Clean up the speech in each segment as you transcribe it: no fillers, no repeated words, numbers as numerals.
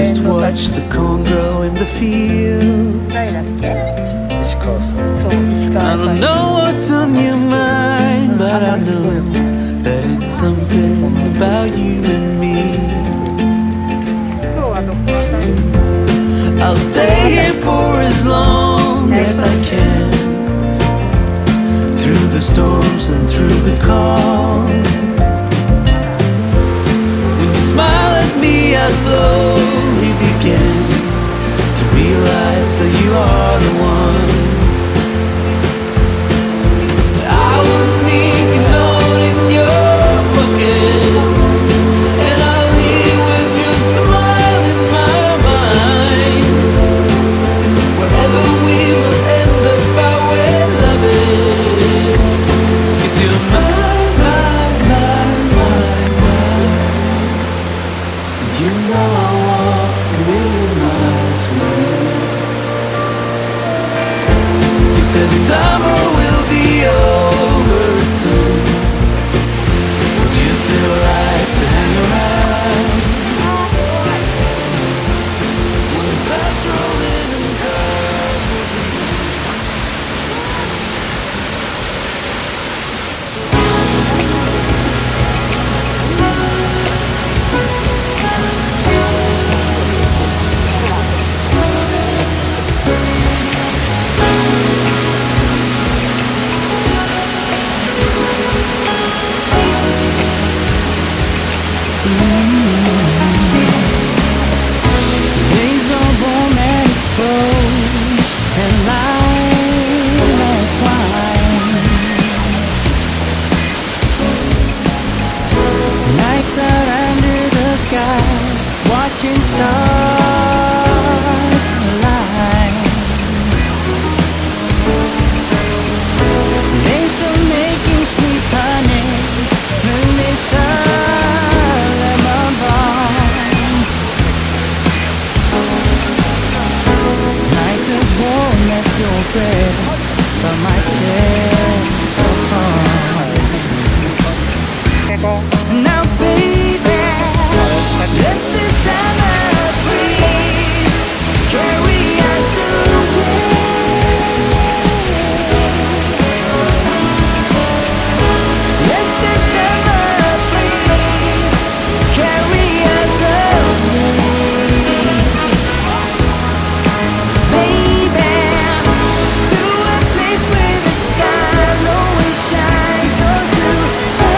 just watch the corn grow in the fields. 誰だっけ？石川さん。そう、石 I 川さ don't ん。 know what's on your mind, but I know that it's something about you and me. 今日はどこだ？ I'll stay here for as long as I can, through the storms and through the calm. When you smile at me, I slowly begin to realize that you are the one. I will sneak a note in your pocket, and I'll leave with your smile in my mind. Wherever we will end up, I will love it. 'Cause you're mine, mine, mine, mine, mine. You know I walk a million miles for you. You said summer will be over soon. Would you still like to hang around? When the clouds roll in and cover me. Days are warm and close, and light and wine. Nights out under the sky, watching stars align. Days are making sweet honey, Melissa lemon balm. Nights as warm as your bed, but my chest so hard. Now baby, let the summer breeze carry us away. Let the summer breeze carry us away. Baby, to a place where the sun always shines on to sun.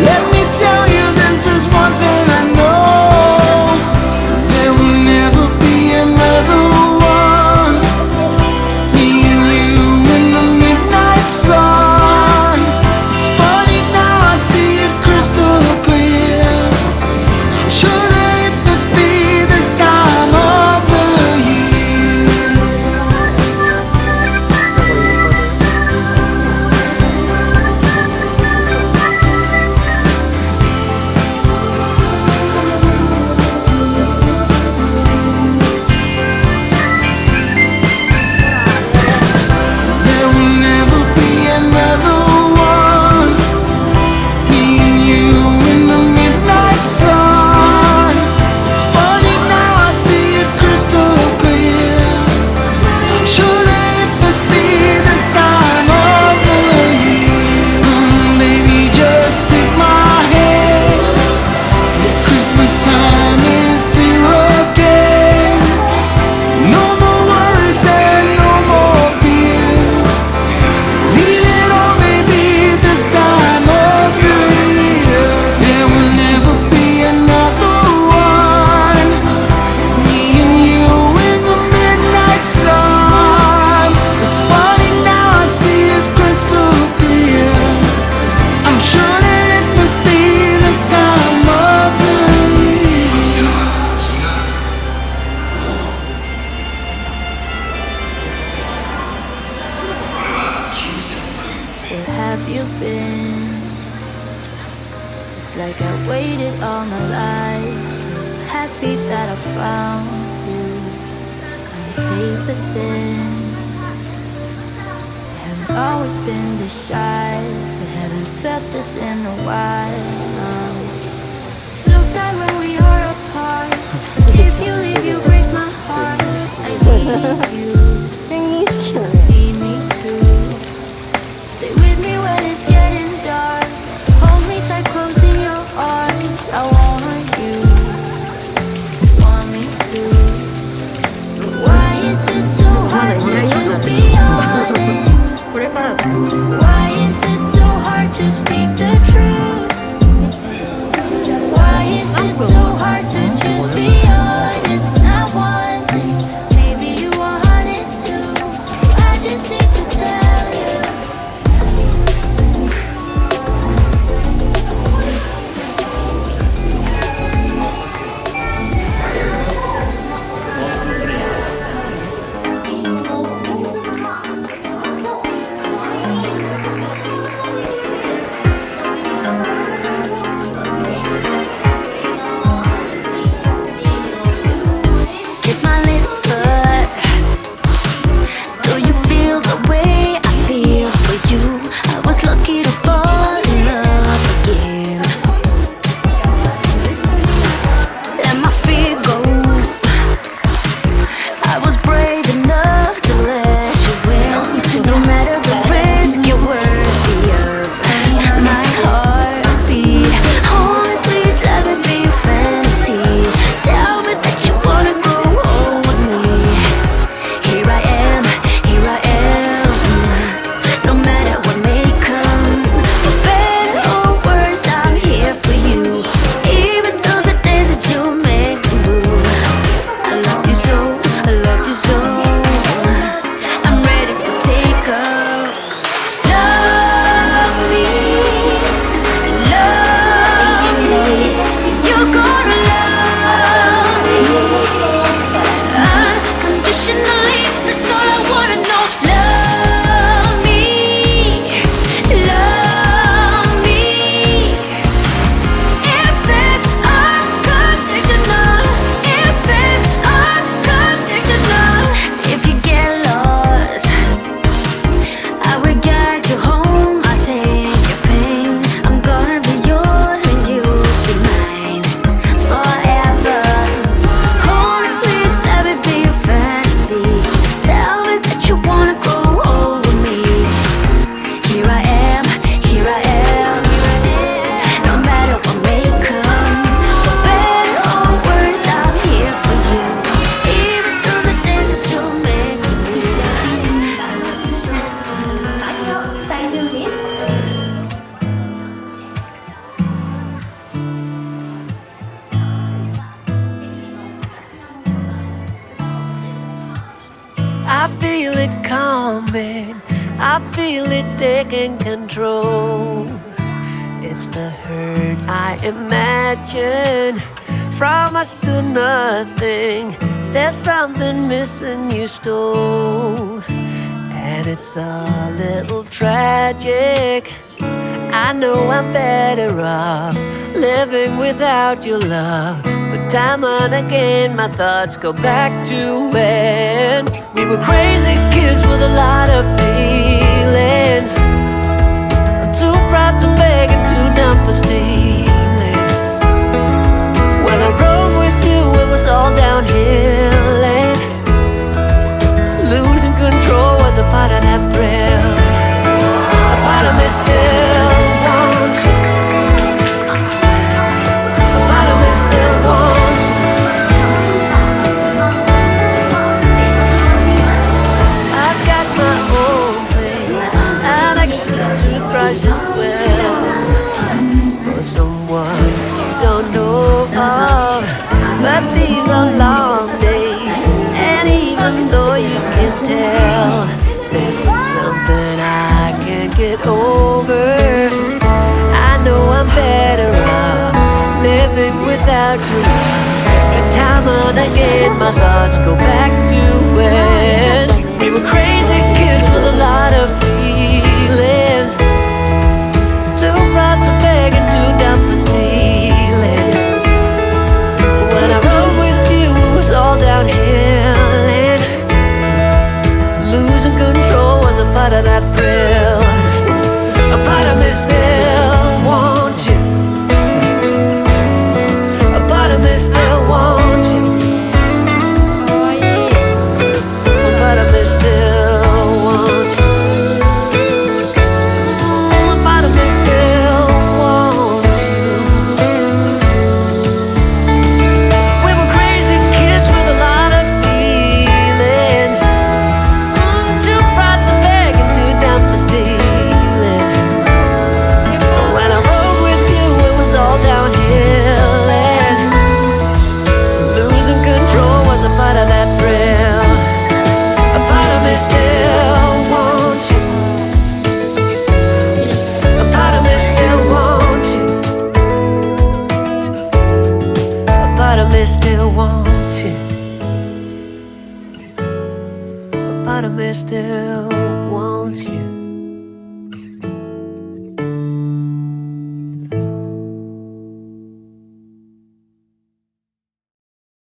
Let me tell you, this is one thing I know. There will never be another one. Me and you in the midnight sun. It's funny now, I see it crystal clear. I'm sure that it must be this time of the year. There will never be another one. Me and you in the midnight sun. It's funny now, I see it crystal clear. I'm sure that it must be this time of the year. Baby, just take my hand. Yeah, Christmas time is here again. No more worries and no more fears. Leave it all, baby, this time of the year. There will never be another one. It's me and you in the midnight sun. It's funny now, I see it crystal clear. I'm sure that it must be this time of the year. Where have you been? It's like I waited all my life, so happy that I found you. Hey, but then I haven't always been this shy, but haven't felt this in a while. So sad when we are apart. If you leave, you break my heart. I need you. Need me too. Stay with me when it's getting dark. Hold me tight, close in your arms. I want you to want me too. Why is it so hard to just be honest? これから Why is it so hard to speak the truth? coming. I feel it taking control. It's the hurt I imagine from us to nothing. There's something missing you stole, and it's a little tragic. I know I'm better off living without your love, but time and again my thoughts go back to when we were crazy kids with a lot of feelings. I'm too proud to beg and too dumb for stealing. When I rode with you it was all downhill, and losing control was a part of that thrill. A part of me still wants you. A part of me still wants you. I've got my own things and extra crush as well, for someone you don't know of. But these are long days, and even though you can tell there's something I can't get over, I know I'm better off living without you. And time and again my thoughts go back to when we were crazy kids with a lot of feelings. Too proud to beg and too dumb for stealing. When I rode with you it was all downhill, and losing control was a part of that thrill. A part of me still wants you. A part of me still wants you. A part of me still wants you. A part of me still wants you. We were crazy kids with a lot of feelings. Too proud to beg and too dumb for stealing. When I rode with you it was all downhill, and losing control was a part of that thrill. A part of me still wants you. A part of me still wants you. A part of me still wants you. A part of me still wants you.